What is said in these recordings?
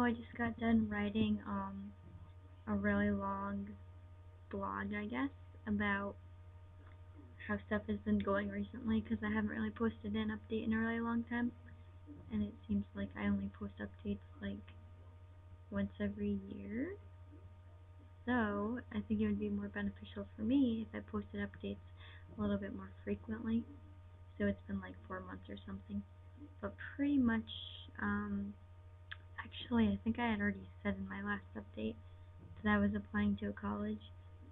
I just got done writing a really long blog, I guess, about how stuff has been going recently because I haven't really posted an update in a really long time, and it seems like I only post updates like once every year. So I think it would be more beneficial for me if I posted updates a little bit more frequently. So it's been like 4 months or something. But pretty much, actually, I think I had already said in my last update that I was applying to a college.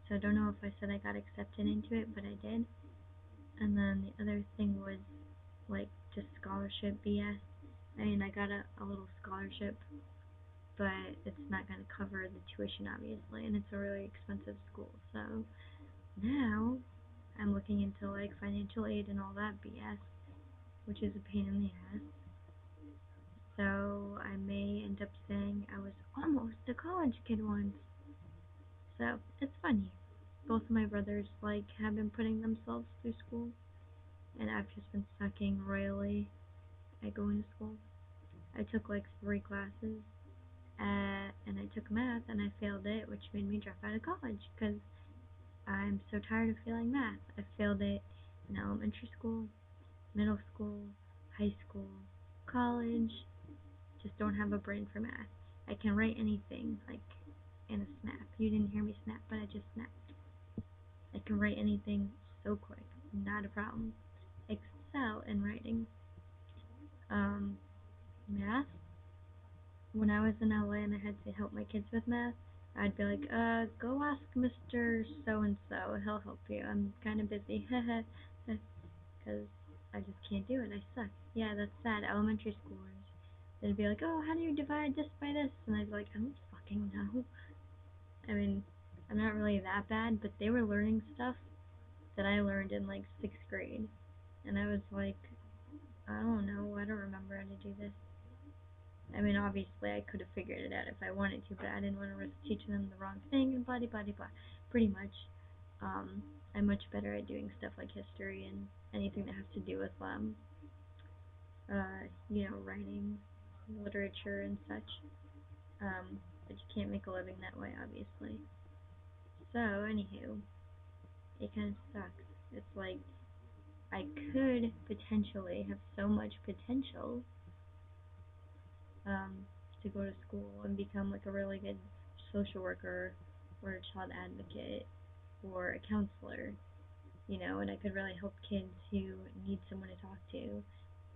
So I don't know if I said I got accepted into it, but I did. And then the other thing was like just scholarship BS. I mean, I got a little scholarship, but it's not going to cover the tuition, obviously, and it's a really expensive school. So now I'm looking into like financial aid and all that BS, which is a pain in the ass. So I may end up saying I was almost a college kid once. So it's funny. Both of my brothers like have been putting themselves through school, and I've just been sucking royally at going to school. I took like 3 classes, and I took math and I failed it, which made me drop out of college because I'm so tired of failing math. I failed it in elementary school, middle school, high school, college. Just don't have a brain for math. I can write anything, like in a snap. You didn't hear me snap, but I just snapped. I can write anything so quick, not a problem. Excel in writing. Math. When I was in LA and I had to help my kids with math, I'd be like, go ask Mr. So-and-so, he'll help you. I'm kind of busy, because I just can't do it. I suck. Yeah, that's sad. Elementary schoolers. They'd be like, oh, how do you divide this by this? And I'd be like, I don't fucking know. I mean, I'm not really that bad, but they were learning stuff that I learned in like 6th grade. And I was like, I don't know, I don't remember how to do this. I mean, obviously, I could have figured it out if I wanted to, but I didn't want to risk teaching them the wrong thing and blah, blah, blah, blah. Pretty much, I'm much better at doing stuff like history and anything that has to do with, writing, literature, and such. But you can't make a living that way, obviously. So, anywho, it kind of sucks. It's like I could potentially have so much potential um, to go to school and become like a really good social worker or a child advocate or a counselor, and I could really help kids who need someone to talk to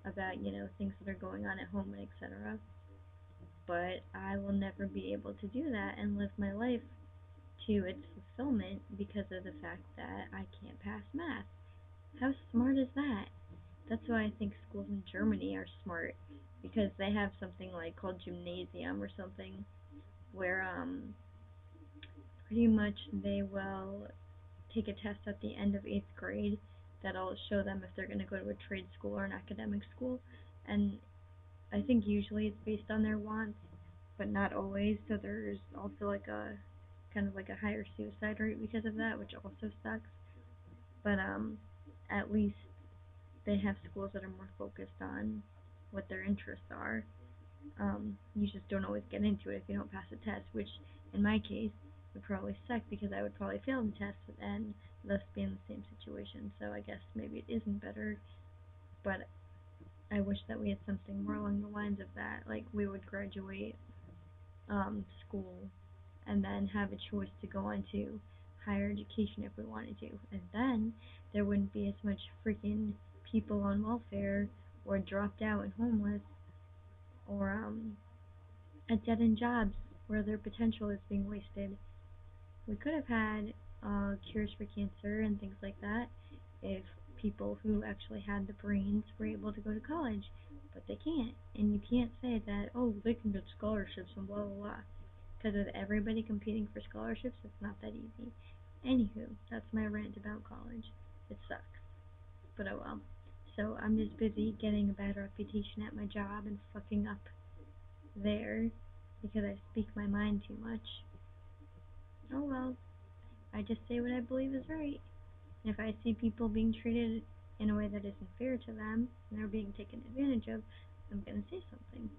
about, things that are going on at home and etc. But I will never be able to do that and live my life to its fulfillment because of the fact that I can't pass math. How smart is that? That's why I think schools in Germany are smart, because they have something like called gymnasium or something where pretty much they will take a test at the end of 8th grade that'll show them if they're going to go to a trade school or an academic school, and I think usually it's based on their wants, but not always. So there's also like a kind of like a higher suicide rate because of that, which also sucks. But at least they have schools that are more focused on what their interests are. You just don't always get into it if you don't pass a test, which in my case would probably suck because I would probably fail the test and thus be in the same situation. So I guess maybe it isn't better, but I wish that we had something more along the lines of that. Like we would graduate school and then have a choice to go on to higher education if we wanted to. And then there wouldn't be as much freaking people on welfare or dropped out and homeless or at dead end jobs where their potential is being wasted. We could have had cures for cancer and things like that if people who actually had the brains were able to go to college, but they can't. And you can't say that, oh, they can get scholarships and blah, blah, blah. Because with everybody competing for scholarships, it's not that easy. Anywho, that's my rant about college. It sucks. But oh well. So I'm just busy getting a bad reputation at my job and fucking up there because I speak my mind too much. Oh well. I just say what I believe is right. And if I see people being treated in a way that isn't fair to them and they're being taken advantage of, I'm gonna say something.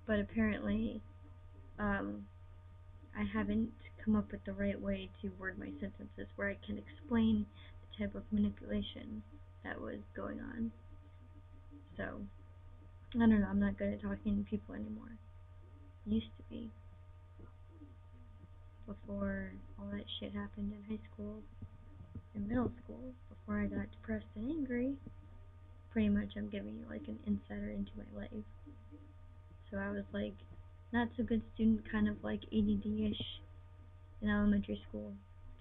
But apparently um, I haven't come up with the right way to word my sentences where I can explain the type of manipulation that was going on. So, I don't know, I'm not good at talking to people anymore. Used to be, before all that shit happened in high school and middle school, before I got depressed and angry. Pretty much I'm giving you like an insider into my life. So I was like, not so good student, kind of like ADD-ish in elementary school,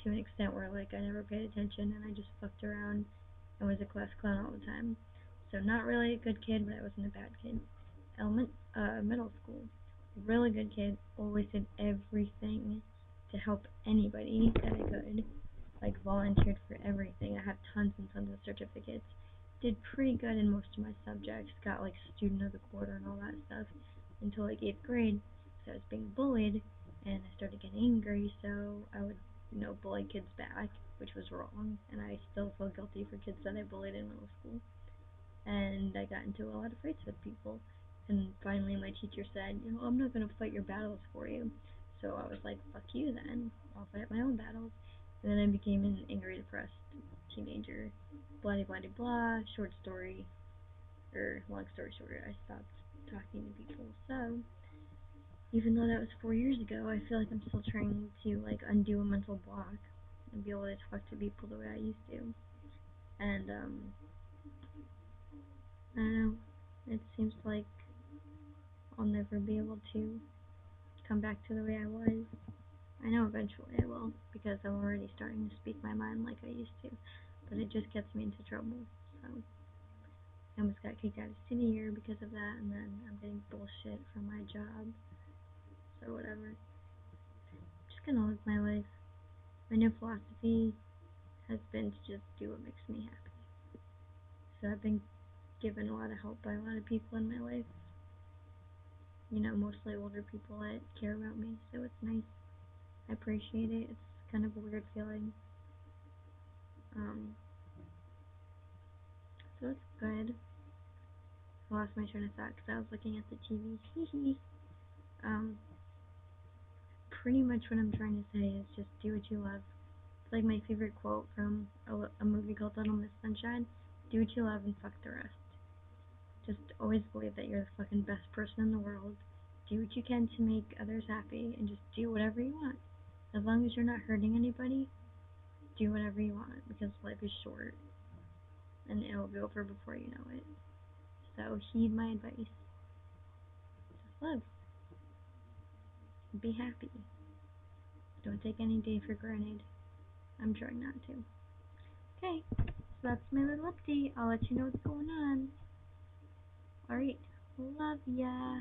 to an extent where like I never paid attention and I just fucked around and was a class clown all the time. So not really a good kid, but I wasn't a bad kid. Middle school, really good kid. Always did everything to help anybody that I could. Like volunteered for everything. I have tons and tons of certificates. Did pretty good in most of my subjects. Got like student of the quarter and all that stuff until like 8th grade. So I was being bullied and I started getting angry. So I would, bully kids back, which was wrong. And I still feel guilty for kids that I bullied in middle school. And I got into a lot of fights with people. And finally, my teacher said, I'm not going to fight your battles for you. So I was like, fuck you then. I'll fight my own battles. And then I became an angry, depressed teenager. Blah, blah, blah, blah. Short story, or long story short, I stopped talking to people. So, even though that was 4 years ago, I feel like I'm still trying to, like, undo a mental block and be able to talk to people the way I used to. And, I don't know. It seems like I'll never be able to come back to the way I was. I know eventually I will, because I'm already starting to speak my mind like I used to, but it just gets me into trouble. So I almost got kicked out of senior year because of that, and then I'm getting bullshit from my job. So whatever. I'm just gonna live my life. My new philosophy has been to just do what makes me happy. So I've been given a lot of help by a lot of people in my life. Mostly older people that care about me, so it's nice. I appreciate it. It's kind of a weird feeling. Um, so it's good. I lost my train of thought because I was looking at the TV. um, Pretty much what I'm trying to say is just do what you love. It's like my favorite quote from a movie called Little Miss Sunshine. Do what you love and fuck the rest. Just always believe that you're the fucking best person in the world. Do what you can to make others happy and just do whatever you want. As long as you're not hurting anybody, do whatever you want because life is short and it'll be over before you know it. So heed my advice. Just live. Be happy. Don't take any day for granted. I'm trying not to. Okay, so that's my little update. I'll let you know what's going on. Alright, love ya.